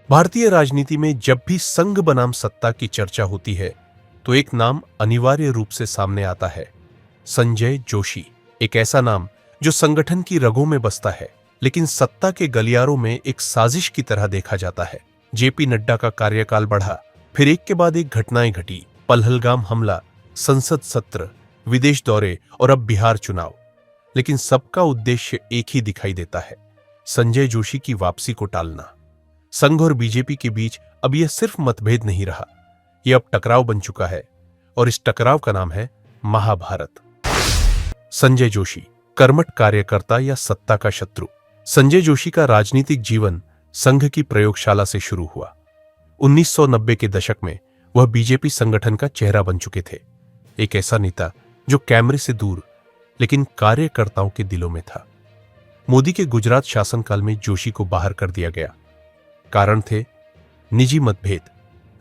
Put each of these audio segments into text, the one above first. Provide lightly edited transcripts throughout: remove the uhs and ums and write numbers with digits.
भारतीय राजनीति में जब भी संघ बनाम सत्ता की चर्चा होती है तो एक नाम अनिवार्य रूप से सामने आता है, संजय जोशी। एक ऐसा नाम जो संगठन की रगों में बसता है लेकिन सत्ता के गलियारों में एक साजिश की तरह देखा जाता है। जेपी नड्डा का कार्यकाल बढ़ा, फिर एक के बाद एक घटनाएं घटी। पहलगाम हमला, संसद सत्र, विदेश दौरे और अब बिहार चुनाव। लेकिन सबका उद्देश्य एक ही दिखाई देता है, संजय जोशी की वापसी को टालना। संघ और बीजेपी के बीच अब यह सिर्फ मतभेद नहीं रहा, यह अब टकराव बन चुका है और इस टकराव का नाम है महाभारत। संजय जोशी, कर्मठ कार्यकर्ता या सत्ता का शत्रु। संजय जोशी का राजनीतिक जीवन संघ की प्रयोगशाला से शुरू हुआ। 1990 के दशक में वह बीजेपी संगठन का चेहरा बन चुके थे, एक ऐसा नेता जो कैमरे से दूर लेकिन कार्यकर्ताओं के दिलों में था। मोदी के गुजरात शासनकाल में जोशी को बाहर कर दिया गया। कारण थे निजी मतभेद,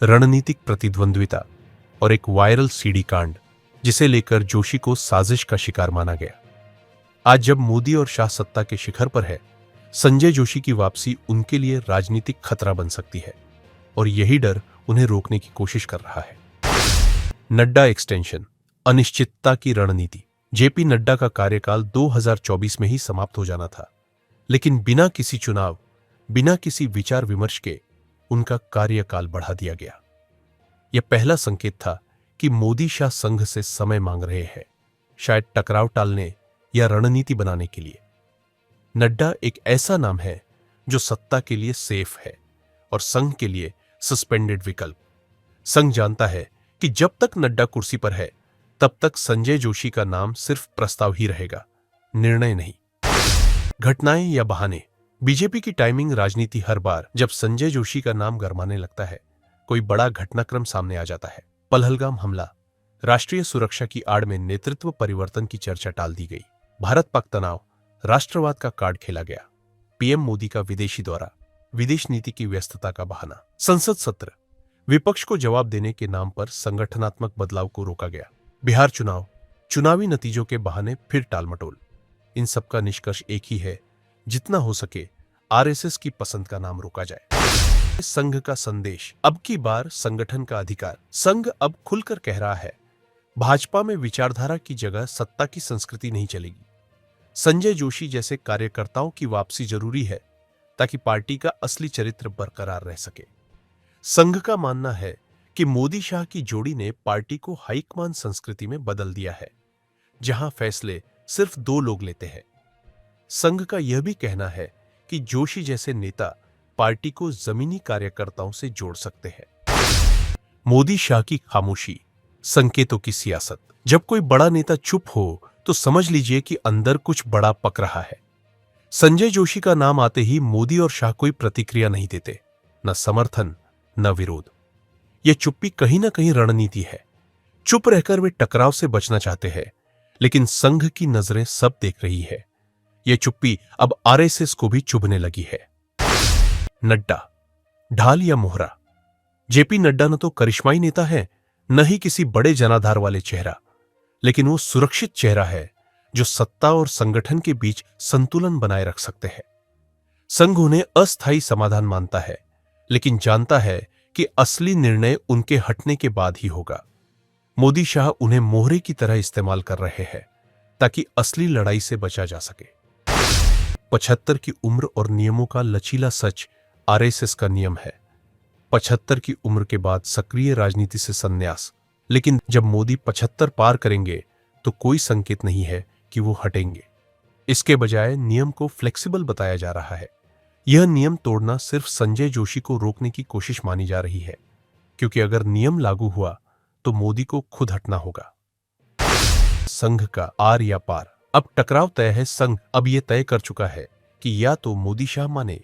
रणनीतिक प्रतिद्वंद्विता और एक वायरल सीडी कांड जिसे लेकर जोशी को साजिश का शिकार माना गया। आज जब मोदी और शाह सत्ता के शिखर पर है, संजय जोशी की वापसी उनके लिए राजनीतिक खतरा बन सकती है और यही डर उन्हें रोकने की कोशिश कर रहा है। नड्डा एक्सटेंशन, अनिश्चितता की रणनीति। जेपी नड्डा का कार्यकाल 2024 में ही समाप्त हो जाना था, लेकिन बिना किसी चुनाव, बिना किसी विचार विमर्श के उनका कार्यकाल बढ़ा दिया गया। यह पहला संकेत था कि मोदी शाह संघ से समय मांग रहे हैं, शायद टकराव टालने या रणनीति बनाने के लिए। नड्डा एक ऐसा नाम है जो सत्ता के लिए सेफ है और संघ के लिए सस्पेंडेड विकल्प। संघ जानता है कि जब तक नड्डा कुर्सी पर है तब तक संजय जोशी का नाम सिर्फ प्रस्ताव ही रहेगा, निर्णय नहीं। घटनाएं या बहाने। बीजेपी की टाइमिंग राजनीति हर बार जब संजय जोशी का नाम गरमाने लगता है, कोई बड़ा घटनाक्रम सामने आ जाता है। पहलगाम हमला, राष्ट्रीय सुरक्षा की आड़ में नेतृत्व परिवर्तन की चर्चा टाल दी गई। भारत पाक तनाव, राष्ट्रवाद का कार्ड खेला गया। पीएम मोदी का विदेशी दौरा, विदेश नीति की व्यस्तता का बहाना। संसद सत्र, विपक्ष को जवाब देने के नाम पर संगठनात्मक बदलाव को रोका गया। बिहार चुनाव, चुनावी नतीजों के बहाने फिर टालमटोल। इन सब का निष्कर्ष एक ही है, जितना हो सके आरएसएस की पसंद का नाम रोका जाए। संघ का संदेश, अब की बार संगठन का अधिकार। संघ अब खुलकर कह रहा है, भाजपा में विचारधारा की जगह सत्ता की संस्कृति नहीं चलेगी। संजय जोशी जैसे कार्यकर्ताओं की वापसी जरूरी है ताकि पार्टी का असली चरित्र बरकरार रह सके। संघ का मानना है कि मोदी शाह की जोड़ी ने पार्टी को हाईकमान संस्कृति में बदल दिया है, जहां फैसले सिर्फ दो लोग लेते हैं। संघ का यह भी कहना है कि जोशी जैसे नेता पार्टी को जमीनी कार्यकर्ताओं से जोड़ सकते हैं। मोदी शाह की खामोशी, संकेतों की सियासत। जब कोई बड़ा नेता चुप हो तो समझ लीजिए कि अंदर कुछ बड़ा पक रहा है। संजय जोशी का नाम आते ही मोदी और शाह कोई प्रतिक्रिया नहीं देते, न समर्थन न विरोध। यह चुप्पी कहीं ना कहीं रणनीति है। चुप रहकर वे टकराव से बचना चाहते हैं, लेकिन संघ की नजरें सब देख रही है। यह चुप्पी अब आरएसएस को भी चुभने लगी है। नड्डा, ढाल या मोहरा। जेपी नड्डा न तो करिश्माई नेता है, न ही किसी बड़े जनाधार वाले चेहरा, लेकिन वो सुरक्षित चेहरा है जो सत्ता और संगठन के बीच संतुलन बनाए रख सकते हैं। संघ उन्हें अस्थायी समाधान मानता है, लेकिन जानता है कि असली निर्णय उनके हटने के बाद ही होगा। मोदी शाह उन्हें मोहरे की तरह इस्तेमाल कर रहे हैं ताकि असली लड़ाई से बचा जा सके। 75 की उम्र और नियमों का लचीला सच आरएसएस का नियम है। 75 की उम्र के बाद सक्रिय राजनीति से संन्यास। लेकिन जब मोदी 75 पार करेंगे तो कोई संकेत नहीं है कि वो हटेंगे। इसके बजाय नियम को फ्लेक्सिबल बताया जा रहा है। यह नियम तोड़ना सिर्फ संजय जोशी को रोकने की कोशिश मानी जा रही है, क्योंकि अगर नियम लागू हुआ तो मोदी को खुद हटना होगा। संघ का आर या पार। अब टकराव तय है। संघ अब यह तय कर चुका है कि या तो मोदी शाह माने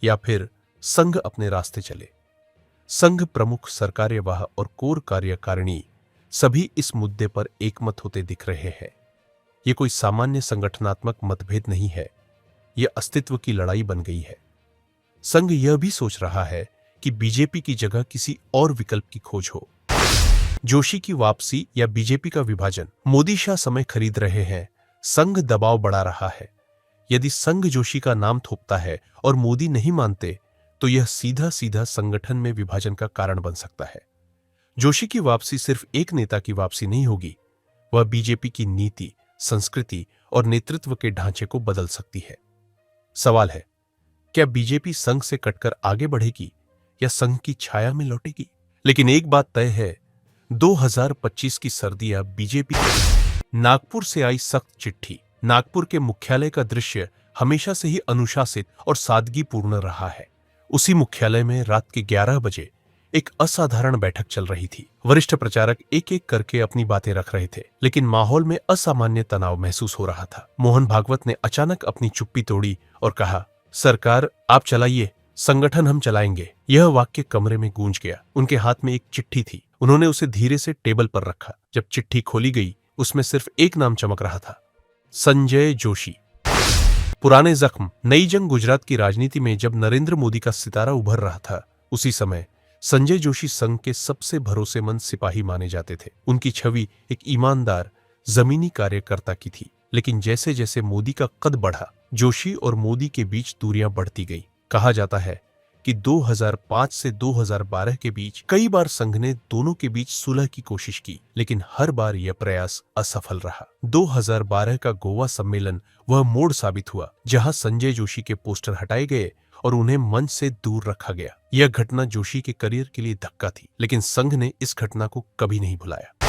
या फिर संघ अपने रास्ते चले। संघ प्रमुख, सरकार्यवाह और कोर कार्यकारिणी सभी इस मुद्दे पर एकमत होते दिख रहे हैं। यह कोई सामान्य संगठनात्मक मतभेद नहीं है, यह अस्तित्व की लड़ाई बन गई है। संघ यह भी सोच रहा है कि बीजेपी की जगह किसी और विकल्प की खोज हो। जोशी की वापसी या बीजेपी का विभाजन। मोदी शाह समय खरीद रहे हैं, संघ दबाव बढ़ा रहा है। यदि संघ जोशी का नाम थोपता है और मोदी नहीं मानते तो यह सीधा सीधा संगठन में विभाजन का कारण बन सकता है। जोशी की वापसी सिर्फ एक नेता की वापसी नहीं होगी, वह बीजेपी की नीति, संस्कृति और नेतृत्व के ढांचे को बदल सकती है। सवाल है, क्या बीजेपी संघ से कटकर आगे बढ़ेगी या संघ की छाया में लौटेगी? लेकिन एक बात तय है, 2025 की सर्दियां बीजेपी। नागपुर से आई सख्त चिट्ठी। नागपुर के मुख्यालय का दृश्य हमेशा से ही अनुशासित और सादगीपूर्ण रहा है। उसी मुख्यालय में रात के 11 बजे एक असाधारण बैठक चल रही थी। वरिष्ठ प्रचारक एक एक करके अपनी बातें रख रहे थे, लेकिन माहौल में असामान्य तनाव महसूस हो रहा था। मोहन भागवत ने अचानक अपनी चुप्पी तोड़ी और कहा, सरकार आप चलाइए, संगठन हम चलाएंगे। यह वाक्य कमरे में गूंज गया। उनके हाथ में एक चिट्ठी थी। उन्होंने उसे धीरे से टेबल पर रखा। जब चिट्ठी खोली गई, उसमें सिर्फ एक नाम चमक रहा था, संजय जोशी। पुराने जख्म। नई जंग गुजरात की राजनीति में जब नरेंद्र मोदी का सितारा उभर रहा था, उसी समय संजय जोशी संघ के सबसे भरोसेमंद सिपाही माने जाते थे। उनकी छवि एक ईमानदार, जमीनी कार्यकर्ता की थी। लेकिन जैसे जैसे मोदी का कद बढ़ा, जोशी और मोदी के बीच दूरियां बढ़ती गई। कहा जाता है कि 2005 से 2012 के बीच कई बार संघ ने दोनों के बीच सुलह की कोशिश की, लेकिन हर बार यह प्रयास असफल रहा। 2012 का गोवा सम्मेलन वह मोड़ साबित हुआ जहां संजय जोशी के पोस्टर हटाए गए और उन्हें मंच से दूर रखा गया। यह घटना जोशी के करियर के लिए धक्का थी, लेकिन संघ ने इस घटना को कभी नहीं भुलाया।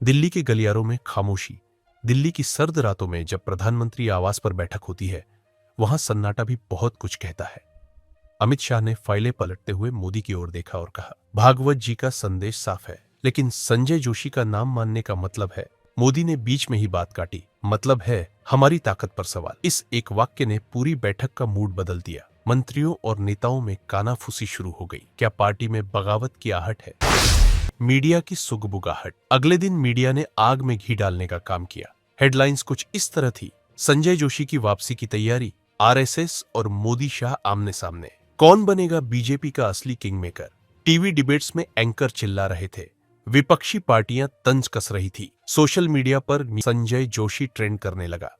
दिल्ली के गलियारों में खामोशी। दिल्ली की सर्द रातों में जब प्रधानमंत्री आवास पर बैठक होती है, वहां सन्नाटा भी बहुत कुछ कहता है। अमित शाह ने फाइलें पलटते हुए मोदी की ओर देखा और कहा, भागवत जी का संदेश साफ है, लेकिन संजय जोशी का नाम मानने का मतलब है। मोदी ने बीच में ही बात काटी, मतलब है हमारी ताकत पर सवाल। इस एक वाक्य ने पूरी बैठक का मूड बदल दिया। मंत्रियों और नेताओं में कानाफूसी शुरू हो गई। क्या पार्टी में बगावत की आहट है? मीडिया की सुगबुगाहट। अगले दिन मीडिया ने आग में घी डालने का काम किया। हेडलाइंस कुछ इस तरह थी, संजय जोशी की वापसी की तैयारी, आरएसएस और मोदी शाह आमने सामने, कौन बनेगा बीजेपी का असली किंगमेकर। टीवी डिबेट्स में एंकर चिल्ला रहे थे, विपक्षी पार्टियां तंज कस रही थी। सोशल मीडिया पर संजय जोशी ट्रेंड करने लगा।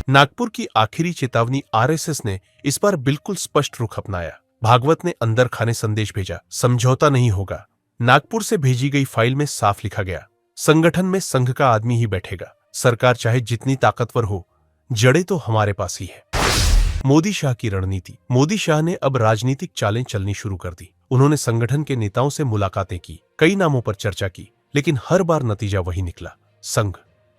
नागपुर की आखिरी चेतावनी। आरएसएस ने इस बार बिल्कुल स्पष्ट रुख अपनाया। भागवत ने अंदर खाने संदेश भेजा, समझौता नहीं होगा। नागपुर से भेजी गई फाइल में साफ लिखा गया, संगठन में संघ का आदमी ही बैठेगा। सरकार चाहे जितनी ताकतवर हो, जड़ें तो हमारे पास ही है। मोदी शाह की रणनीति। मोदी शाह ने अब राजनीतिक चालें चलनी शुरू कर दी। उन्होंने संगठन के नेताओं से मुलाकातें की, कई नामों पर चर्चा की, लेकिन हर बार नतीजा वही निकला, संघ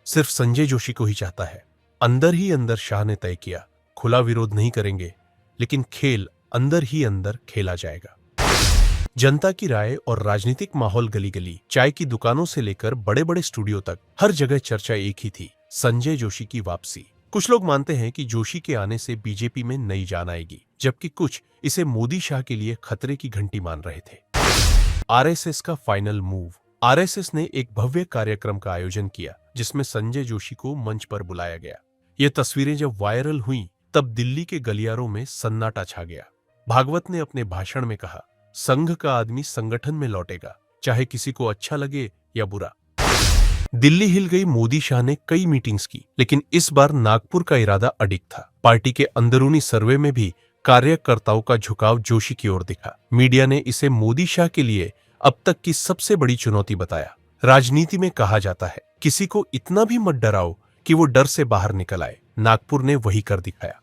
सिर्फ संजय जोशी को ही चाहता है। अंदर ही अंदर शाह ने तय किया, खुला विरोध नहीं करेंगे, लेकिन खेल अंदर ही अंदर खेला जाएगा। जनता की राय और राजनीतिक माहौल गली गली, चाय की दुकानों से लेकर बड़े बड़े स्टूडियो तक, हर जगह चर्चा एक ही थी, संजय जोशी की वापसी। कुछ लोग मानते हैं कि जोशी के आने से बीजेपी में नई जान आएगी, जबकि कुछ इसे मोदी शाह के लिए खतरे की घंटी मान रहे थे। आरएसएस का फाइनल मूव। आरएसएस ने एक भव्य कार्यक्रम का आयोजन किया, जिसमें संजय जोशी को मंच पर बुलाया गया। ये तस्वीरें जब वायरल हुईं, तब दिल्ली के गलियारों में सन्नाटा छा गया। भागवत ने अपने भाषण में कहा, संघ का आदमी संगठन में लौटेगा, चाहे किसी को अच्छा लगे या बुरा। दिल्ली हिल गई। मोदी शाह ने कई मीटिंग्स की, लेकिन इस बार नागपुर का इरादा अडिग था। पार्टी के अंदरूनी सर्वे में भी कार्यकर्ताओं का झुकाव जोशी की ओर दिखा। मीडिया ने इसे मोदी शाह के लिए अब तक की सबसे बड़ी चुनौती बताया। राजनीति में कहा जाता है, किसी को इतना भी मत डराओ कि वो डर से बाहर निकल आए। नागपुर ने वही कर दिखाया।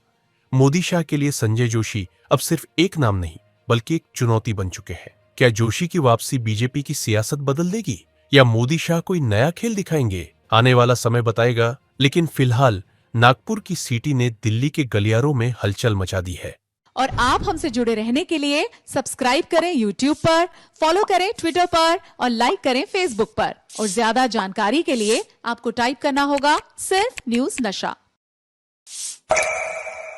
मोदी शाह के लिए संजय जोशी अब सिर्फ एक नाम नहीं, बल्कि एक चुनौती बन चुके हैं। क्या जोशी की वापसी बीजेपी की सियासत बदल देगी, या मोदी शाह कोई नया खेल दिखाएंगे? आने वाला समय बताएगा, लेकिन फिलहाल नागपुर की सीटी ने दिल्ली के गलियारों में हलचल मचा दी है। और आप हमसे जुड़े रहने के लिए सब्सक्राइब करें YouTube पर, फॉलो करें Twitter पर और लाइक करें Facebook पर। और ज्यादा जानकारी के लिए आपको टाइप करना होगा सिर्फ न्यूज़ नशा।